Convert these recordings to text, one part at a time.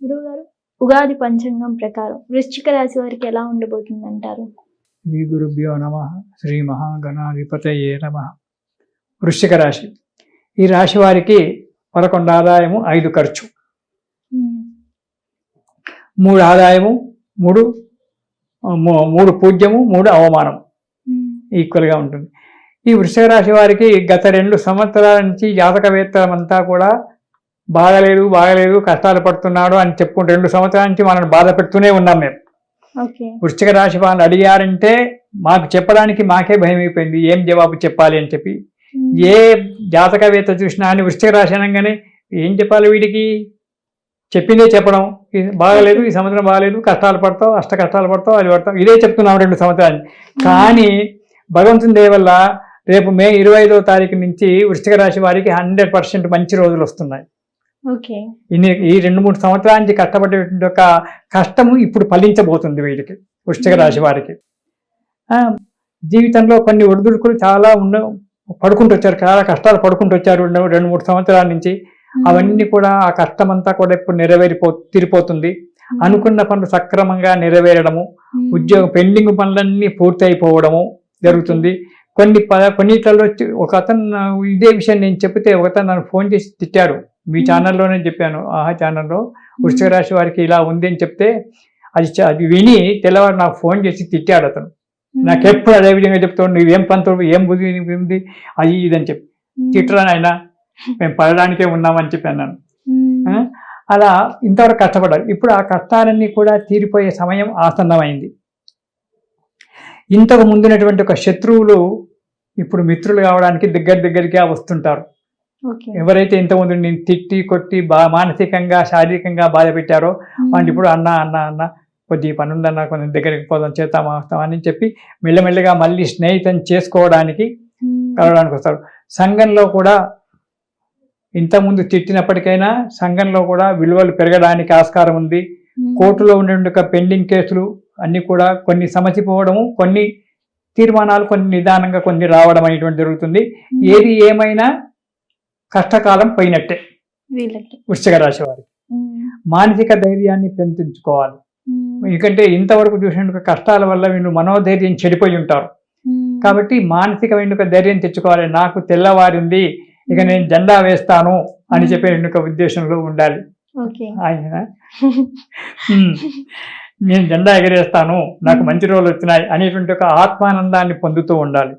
గురువుగారు, ఉగాది పంచాంగం ప్రకారం వృశ్చిక రాశి వారికి ఎలా ఉండబోతుంది అంటారు? శ్రీ గురుభ్యో నమః. శ్రీ మహాగణాధిపతయే నమః. వృశ్చిక రాశి. ఈ రాశి వారికి 11 ఆదాయము, 5 ఖర్చు, 3 ఆదాయము, 3 పూజ్యము, 3 అవమానం ఈక్వల్గా ఉంటుంది. ఈ వృశ్చిక రాశి వారికి గత 2 సంవత్సరాల నుంచి జాతకవేత్తలంతా కూడా బాగలేదు కష్టాలు పడుతున్నాడు అని చెప్పుకుంటూ 2 సంవత్సరాల నుంచి మనల్ని బాధ పెడుతూనే ఉన్నాం మేము. వృశ్చిక రాశి వాళ్ళు అడిగారంటే మాకు చెప్పడానికి మాకే భయం అయిపోయింది, ఏం జవాబు చెప్పాలి అని చెప్పి. ఏ జాతకవేత్త చూసినా అని వృశ్చిక రాశి అనగానే ఏం చెప్పాలి, వీడికి చెప్పిందే చెప్పడం, బాగలేదు, ఈ సంవత్సరం బాగలేదు, కష్టాలు పడతావు, కష్టాలు పడతావు, అది పడతావు, ఇదే చెప్తున్నాం 2 సంవత్సరాలు. కానీ భగవంతుని దయ వల్ల రేపు మే 25వ తారీఖు నుంచి వృశ్చిక రాశి వారికి 100% మంచి రోజులు వస్తున్నాయి. ఈ 2-3 సంవత్సరాల నుంచి కష్టపడేటువంటి ఒక కష్టము ఇప్పుడు ఫలించబోతుంది వీరికి, వృశ్చిక రాశి వారికి. జీవితంలో కొన్ని ఒడిదుడుకులు చాలా పడుకుంటూ వచ్చారు, చాలా కష్టాలు పడుకుంటూ వచ్చారు 2-3 సంవత్సరాల నుంచి. అవన్నీ కూడా ఆ కష్టమంతా కూడా ఇప్పుడు తీరిపోతుంది. అనుకున్న పనులు సక్రమంగా నెరవేరడము, పెండింగ్ పనులన్నీ పూర్తి అయిపోవడము జరుగుతుంది. కొన్నిట్లలో ఒక అతను ఇదే విషయం నేను చెప్తే ఒకతను నన్ను ఫోన్ చేసి తిట్టాడు. మీ ఛానల్లోనే చెప్పాను, ఆహా ఛానల్లో వృశ్చిక రాశి వారికి ఇలా ఉంది అని చెప్తే అది విని తెల్లవారు నాకు ఫోన్ చేసి తిట్టాడు అతను. నాకు ఎప్పుడు అదే విధంగా చెప్తాడు, నువ్వేం పంతుడు, ఏం బుద్ధి ఉంది, అది ఇదని చెప్పి. తిట్టరాని ఆయన, మేము పడడానికే ఉన్నామని చెప్పి అన్నాను. అలా ఇంతవరకు కష్టపడ్డారు. ఇప్పుడు ఆ కష్టాలన్నీ కూడా తీరిపోయే సమయం ఆసన్నమైంది. ఇంతకు ముందున్నటువంటి ఒక శత్రువులు ఇప్పుడు మిత్రులు కావడానికి దగ్గరికి వస్తుంటారు. ఎవరైతే ఇంతకుముందు నేను తిట్టి కొట్టి మానసికంగా శారీరకంగా బాధ పెట్టారో వాళ్ళు ఇప్పుడు అన్న కొద్ది పని ఉందన్న, కొంచెం దగ్గరికి పోదాం, చేస్తామా అని చెప్పి మెల్లమెల్లగా మళ్ళీ స్నేహితం చేసుకోవడానికి కలవడానికి వస్తారు. సంఘంలో కూడా ఇంతకుముందు తిట్టినప్పటికైనా సంఘంలో కూడా విలువలు పెరగడానికి ఆస్కారం ఉంది. కోర్టులో ఉండే పెండింగ్ కేసులు అన్నీ కూడా కొన్ని సమసిపోవడము, కొన్ని తీర్మానాలు కొన్ని నిదానంగా కొన్ని రావడం అనేటువంటి జరుగుతుంది. ఏది ఏమైనా కష్టకాలం పోయినట్టే వృశ్చిక రాశి వారికి. మానసిక ధైర్యాన్ని పెంచుకోవాలి. ఎందుకంటే ఇంతవరకు చూసిన కష్టాల వల్ల వీళ్ళు మనోధైర్యం చెడిపోయి ఉంటారు. కాబట్టి మానసికమైన ధైర్యం తెచ్చుకోవాలి. నాకు తెల్లవారింది, ఇక నేను జెండా వేస్తాను అని చెప్పే ఉద్దేశంలో ఉండాలి. ఆయన నేను జెండా ఎగరేస్తాను, నాకు మంచి రోజులు వచ్చినాయి అనేటువంటి ఒక ఆత్మానందాన్ని పొందుతూ ఉండాలి.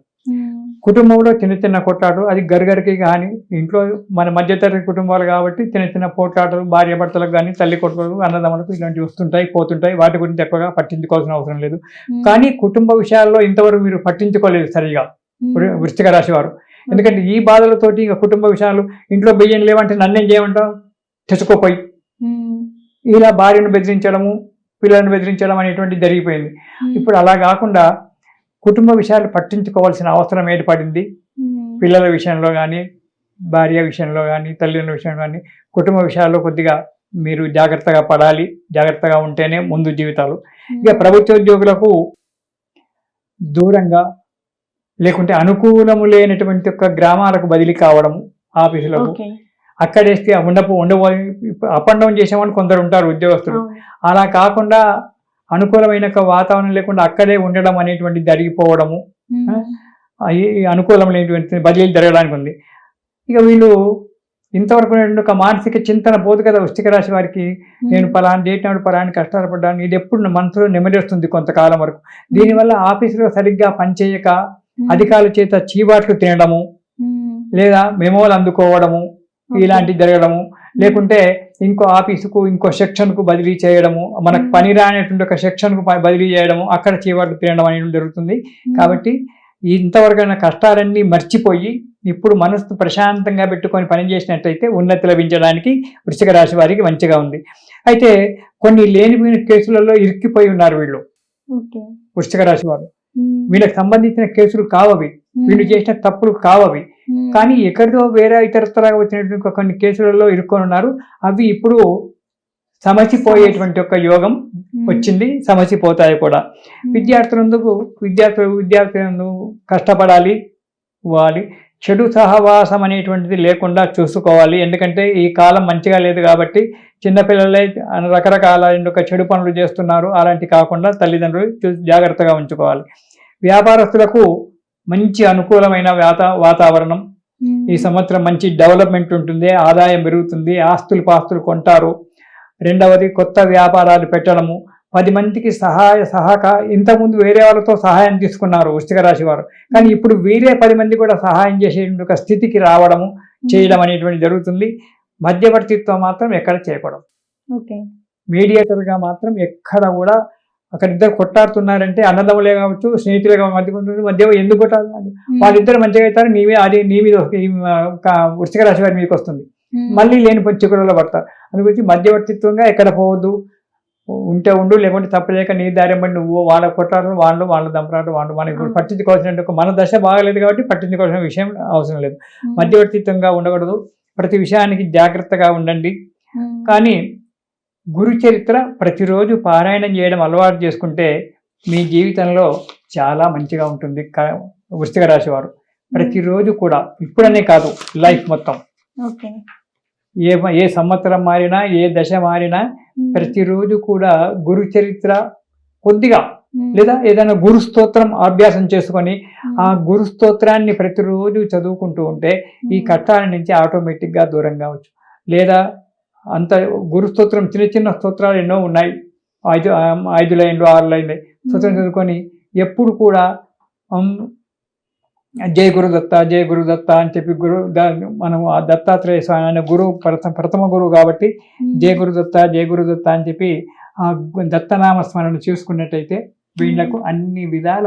కుటుంబంలో చిన్న కొట్లాటలు, అది గరిగరికి కానీ, ఇంట్లో మన మధ్యతరగతి కుటుంబాలు కాబట్టి చిన్న పోట్లాటలు భార్య భర్తలకు కానీ, తల్లి కొడుకులకు, అన్నదమ్ములకు ఇలాంటివి వస్తుంటాయి పోతుంటాయి. వాటి గురించి ఎక్కువగా పట్టించుకోవాల్సిన అవసరం లేదు. కానీ కుటుంబ విషయాల్లో ఇంతవరకు మీరు పట్టించుకోలేదు సరిగా వృశ్చిక రాశి వారు. ఎందుకంటే ఈ బాధలతోటి ఇక కుటుంబ విషయాలు, ఇంట్లో బియ్యం లేవంటే నన్నేం చేయమంటావు, తెచ్చుకోపోయి, ఇలా భార్యను బెదిరించడము, పిల్లలను బెదిరించడం అనేటువంటి జరిగిపోయింది. ఇప్పుడు అలా కాకుండా కుటుంబ విషయాలు పట్టించుకోవాల్సిన అవసరం ఏర్పడింది. పిల్లల విషయంలో కానీ, భార్య విషయంలో కానీ, తల్లిదండ్రుల విషయంలో కానీ, కుటుంబ విషయాల్లో కొద్దిగా మీరు జాగ్రత్తగా పడాలి. జాగ్రత్తగా ఉంటేనే ముందు జీవితాలు. ఇక ప్రభుత్వ ఉద్యోగులకు దూరంగా లేకుంటే అనుకూలము లేనటువంటి ఒక గ్రామాలకు బదిలీ కావడము, ఆఫీసులకు అక్కడేస్తే ఉండబోయి అప్ అండ్ డౌన్ చేసేవాళ్ళు కొందరు ఉంటారు ఉద్యోగస్తులు. అలా కాకుండా అనుకూలమైన వాతావరణం లేకుండా అక్కడే ఉండడం అనేటువంటి జరిగిపోవడము, అనుకూలం లేనటువంటి బదిలీలు జరగడానికి ఉంది. ఇక వీళ్ళు ఇంతవరకు ఒక మానసిక చింతన పోదు కదా వృశ్చిక రాశి వారికి. నేను పలానా డేట్ నాడు పలాని కష్టాలు పడ్డాను, ఇది ఎప్పుడు మనసులో నెమ్మది వస్తుంది కొంతకాలం వరకు. దీనివల్ల ఆఫీసులో సరిగ్గా పనిచేయక అధికారుల చేత చీవాట్లు తినడము, లేదా మెమోలు అందుకోవడము ఇలాంటివి జరగడము, లేకుంటే ఇంకో ఆఫీసుకు ఇంకో సెక్షన్కు బదిలీ చేయడము, మనకు పని రానటువంటి ఒక సెక్షన్కు బదిలీ చేయడము, అక్కడ చీవాట్లు తినడం అనేది జరుగుతుంది. కాబట్టి ఇంతవరకైనా కష్టాలన్నీ మర్చిపోయి ఇప్పుడు మనసు ప్రశాంతంగా పెట్టుకొని పనిచేసినట్టయితే ఉన్నతి లభించడానికి వృశ్చిక రాశి వారికి మంచిగా ఉంది. అయితే కొన్ని లేనిపోయిన కేసులలో ఇరుక్కిపోయి ఉన్నారు వీళ్ళు వృశ్చిక రాశి వారు. వీళ్ళకి సంబంధించిన కేసులు కావవి, వీళ్ళు చేసిన తప్పులు కావవి, కానీ ఎక్కడితో వేరే ఇతరతరగా వచ్చినటువంటి కొన్ని కేసులలో ఇరుక్కొని ఉన్నారు. అవి ఇప్పుడు సమసిపోయేటువంటి ఒక యోగం వచ్చింది, సమసిపోతాయి కూడా. విద్యార్థులందుకు కష్టపడాలి, చెడు సహవాసం అనేటువంటిది లేకుండా చూసుకోవాలి. ఎందుకంటే ఈ కాలం మంచిగా లేదు కాబట్టి చిన్నపిల్లలే రకరకాల చెడు పనులు చేస్తున్నారు. అలాంటి కాకుండా తల్లిదండ్రులు జాగ్రత్తగా ఉంచుకోవాలి. వ్యాపారస్తులకు మంచి అనుకూలమైన వాతావరణం. ఈ సంవత్సరం మంచి డెవలప్మెంట్ ఉంటుంది, ఆదాయం పెరుగుతుంది, పాస్తులు కొంటారు. రెండవది కొత్త వ్యాపారాలు పెట్టడము, 10 మందికి ఇంతకుముందు వేరే వాళ్ళతో సహాయం తీసుకున్నారు వృశ్చిక రాశి వారు, కానీ ఇప్పుడు వేరే 10 మంది కూడా సహాయం చేసే ఒక స్థితికి రావడము చేయడం అనేటువంటి జరుగుతుంది. మధ్యవర్తిత్వం మాత్రం ఎక్కడ చేయకూడదు. మీడియేటర్గా మాత్రం ఎక్కడ కూడా అక్కడ ఇద్దరు కొట్టాడుతున్నారంటే అన్నదమ్ములే కావచ్చు, స్నేహితులే మధ్య ఎందుకు కొట్టాలి? వాళ్ళిద్దరు మంచిగా అవుతారు, నీ మీద వృశ్చిక రాశి వారి మీదకి వస్తుంది, మళ్ళీ లేని చిక్కులలో పడతారు. అందుగురించి మధ్యవర్తిత్వంగా ఎక్కడ పోవద్దు. ఉంటే ఉండు, లేకుంటే తప్పలేక నీ దారిని బట్టి నువ్వు వాళ్ళ కొట్టాడు, వాళ్ళ దంపరాడు మనకి పట్టించుకోవాల్సిన మన దశ బాగలేదు కాబట్టి పట్టించుకోవాల్సిన విషయం అవసరం లేదు. మధ్యవర్తిత్వంగా ఉండకూడదు. ప్రతి విషయానికి జాగ్రత్తగా ఉండండి. కానీ గురు చరిత్ర ప్రతిరోజు పారాయణం చేయడం అలవాటు చేసుకుంటే మీ జీవితంలో చాలా మంచిగా ఉంటుంది. వృశ్చిక రాశి వారు ప్రతిరోజు కూడా, ఇప్పుడనే కాదు, లైఫ్ మొత్తం, ఏ సంవత్సరం మారినా, ఏ దశ మారినా ప్రతిరోజు కూడా గురు చరిత్ర కొద్దిగా లేదా ఏదైనా గురు స్తోత్రం అభ్యాసం చేసుకొని ఆ గురు స్తోత్రాన్ని ప్రతిరోజు చదువుకుంటూ ఉంటే ఈ కష్టాల నుంచి ఆటోమేటిక్గా దూరం కావచ్చు. లేదా అంత గురు స్తోత్రం, చిన్న స్తోత్రాలు ఎన్నో ఉన్నాయి, 5 లైన్లు 6 లైన్లు స్తోత్రం చదువుకొని ఎప్పుడు కూడా జయ గురుదత్త జయ గురుదత్త అని చెప్పి మనం ఆ దత్తాత్రేయ స్వామి అనే గురువు ప్రథమ గురువు కాబట్టి జయ గురుదత్త అని చెప్పి ఆ దత్తనామ స్మరణ చేసుకున్నట్టయితే వీళ్లకు అన్ని విధాల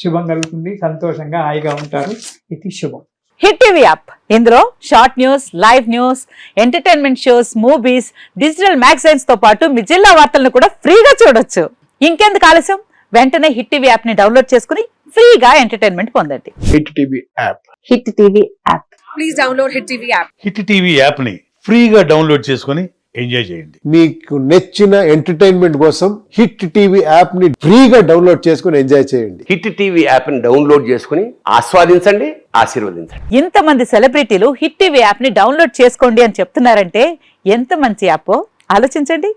శుభం కలుగుతుంది, సంతోషంగా హాయిగా ఉంటారు. ఇది శుభం. హిట్ టీవీ యాప్, ఇందులో short news, live news, entertainment shows, movies, digital magazines తో పాటు మీ జిల్లా వార్తలను కూడా ఫ్రీగా చూడొచ్చు. ఇంకెందుకు ఆలస్యం, వెంటనే హిట్ టీవీ యాప్ ని డౌన్లోడ్ చేసుకుని ఫ్రీగా ఎంటర్టైన్మెంట్ పొందండి. Hit TV app. Hit TV app. Please download hit TV app. Hit TV app ని ఫ్రీగా డౌన్లోడ్ చేసుకుని ఎంజాయ్ చేయండి. మీకు నచ్చిన ఎంటర్టైన్మెంట్ కోసం హిట్ టీవీ యాప్ ని ఫ్రీగా డౌన్లోడ్ చేసుకుని ఎంజాయ్ చేయండి. హిట్ టీవీ యాప్ ని డౌన్లోడ్ చేసుకుని ఆస్వాదించండి, ఆశీర్వదించండి. ఇంతమంది సెలబ్రిటీలు హిట్ టీవీ యాప్ ని డౌన్లోడ్ చేసుకోండి అని చెప్తున్నారంటే ఎంత మంచి యాప్ ఆలోచించండి.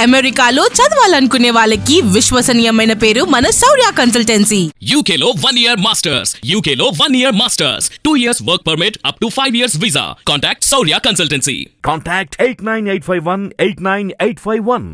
అమెరికాలో చదవాలనుకునే వాళ్ళకి విశ్వసనీయమైన పేరు మన శౌర్య కన్సల్టెన్సీ. UK లో 1 year masters, UK లో 1 year masters, 2 years work permit up to 5 years visa. Contact Saurya Consultancy. Contact 89851 89851.